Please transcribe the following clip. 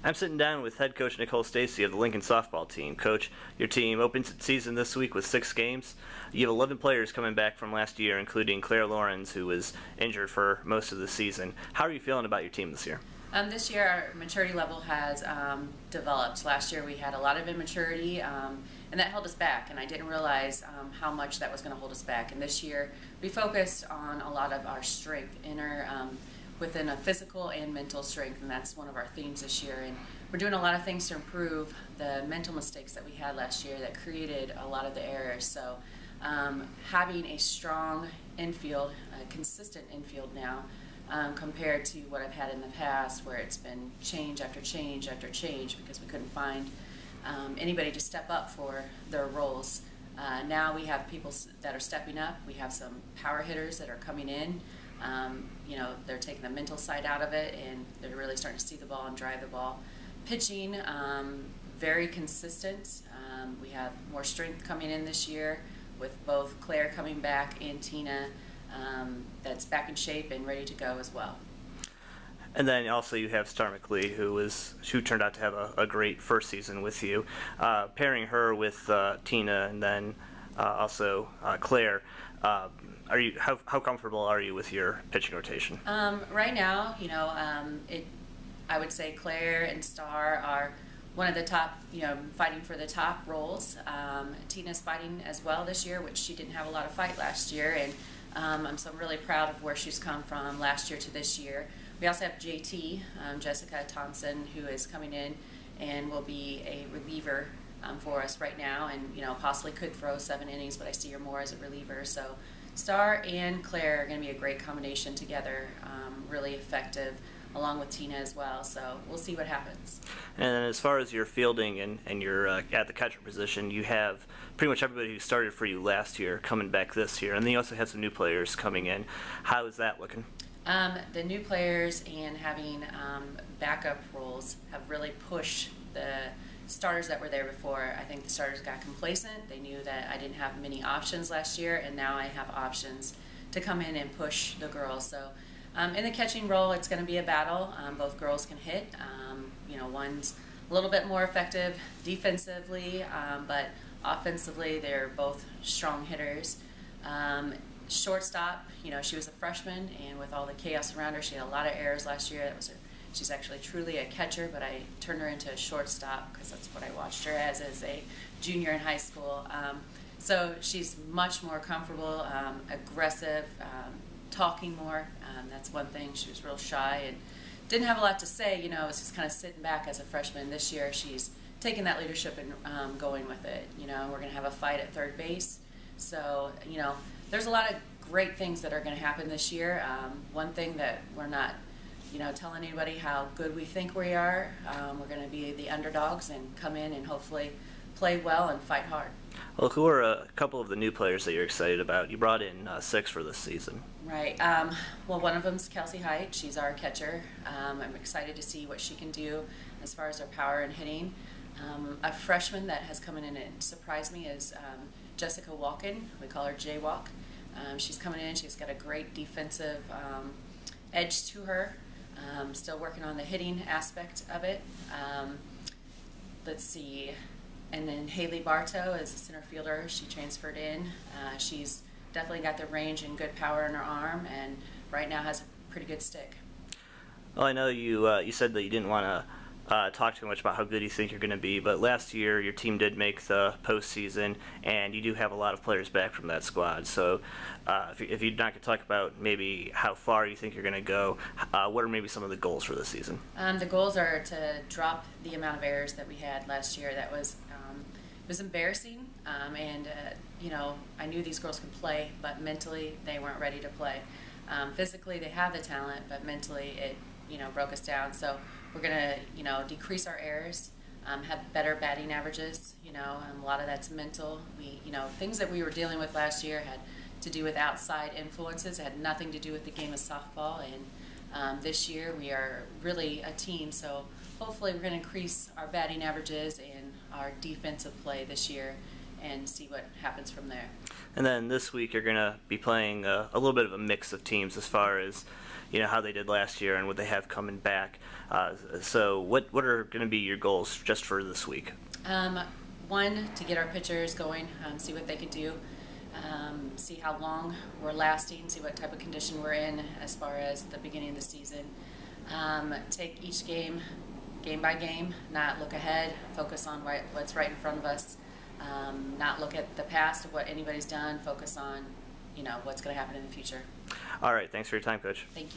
I'm sitting down with head coach Nicole Stacey of the Lincoln softball team. Coach, your team opens its season this week with 6 games. You have 11 players coming back from last year, including Claire Lawrence, who was injured for most of the season. How are you feeling about your team this year? This year our maturity level has developed. Last year we had a lot of immaturity and that held us back, and I didn't realize how much that was going to hold us back. And this year we focused on a lot of our strength, within a physical and mental strength, and that's one of our themes this year. And we're doing a lot of things to improve the mental mistakes that we had last year that created a lot of the errors. So having a strong infield, a consistent infield now, compared to what I've had in the past, where it's been change after change after change because we couldn't find anybody to step up for their roles. Now we have people that are stepping up. We have some power hitters that are coming in. They're taking the mental side out of it, and they're really starting to see the ball and drive the ball. Pitching, very consistent. We have more strength coming in this year with both Claire coming back and Tina that's back in shape and ready to go as well. And then also you have Star McLean, who turned out to have a great first season with you. Pairing her with Tina and then also Claire, how comfortable are you with your pitching rotation? Right now, I would say Claire and Star are one of the top, fighting for the top roles. Tina's fighting as well this year, which she didn't have a lot of fight last year, and I'm really proud of where she's come from last year to this year. We also have JT, Jessica Thompson, who is coming in and will be a reliever for us right now, and possibly could throw 7 innings, but I see her more as a reliever. So Star and Claire are going to be a great combination together, really effective, along with Tina as well. So we'll see what happens. And then as far as your fielding and your at the catcher position, you have pretty much everybody who started for you last year coming back this year, and then you also have some new players coming in. How is that looking? The new players and having backup roles have really pushed the starters that were there before. I think the starters got complacent. They knew that I didn't have many options last year, and now I have options to come in and push the girls. So in the catching role, it's going to be a battle. Both girls can hit. One's a little bit more effective defensively, but offensively they're both strong hitters. Shortstop, she was a freshman, and with all the chaos around her, she had a lot of errors last year. She's actually truly a catcher, but I turned her into a shortstop because that's what I watched her as a junior in high school. So she's much more comfortable, aggressive, talking more. That's one thing. She was real shy and didn't have a lot to say. Was just kind of sitting back as a freshman. This year she's taking that leadership and going with it. We're going to have a fight at third base. So, there's a lot of great things that are going to happen this year. One thing that we're not telling anybody how good we think we are. We're going to be the underdogs and come in and hopefully play well and fight hard. Well, who are a couple of the new players that you're excited about? You brought in 6 for this season. Right. Well, one of them's Kelsey Height. She's our catcher. I'm excited to see what she can do as far as her power and hitting. A freshman that has come in and surprised me is Jessica Walken. We call her J-Walk. She's coming in. She's got a great defensive edge to her. Still working on the hitting aspect of it. Let's see. And then Haley Bartow is a center fielder. She transferred in. She's definitely got the range and good power in her arm, and right now has a pretty good stick. Well, I know you said that you didn't want to talk too much about how good you think you're going to be, but last year your team did make the postseason, and you do have a lot of players back from that squad. So if you're not going to talk about maybe how far you think you're going to go, what are maybe some of the goals for this season? The goals are to drop the amount of errors that we had last year. That was it was embarrassing, and I knew these girls could play, but mentally they weren't ready to play. Physically they have the talent, but mentally it broke us down. So we're going to decrease our errors, have better batting averages. A lot of that's mental. Things that we were dealing with last year had to do with outside influences. It had nothing to do with the game of softball. And this year we are really a team. So hopefully we're going to increase our batting averages and our defensive play this year and see what happens from there. And then this week you're going to be playing a little bit of a mix of teams as far as how they did last year and what they have coming back. So what are going to be your goals just for this week? One, to get our pitchers going, see what they can do, see how long we're lasting, see what type of condition we're in as far as the beginning of the season. Take each game by game, not look ahead, focus on what's right in front of us, not look at the past of what anybody's done, focus on what's going to happen in the future. All right, thanks for your time, Coach. Thank you.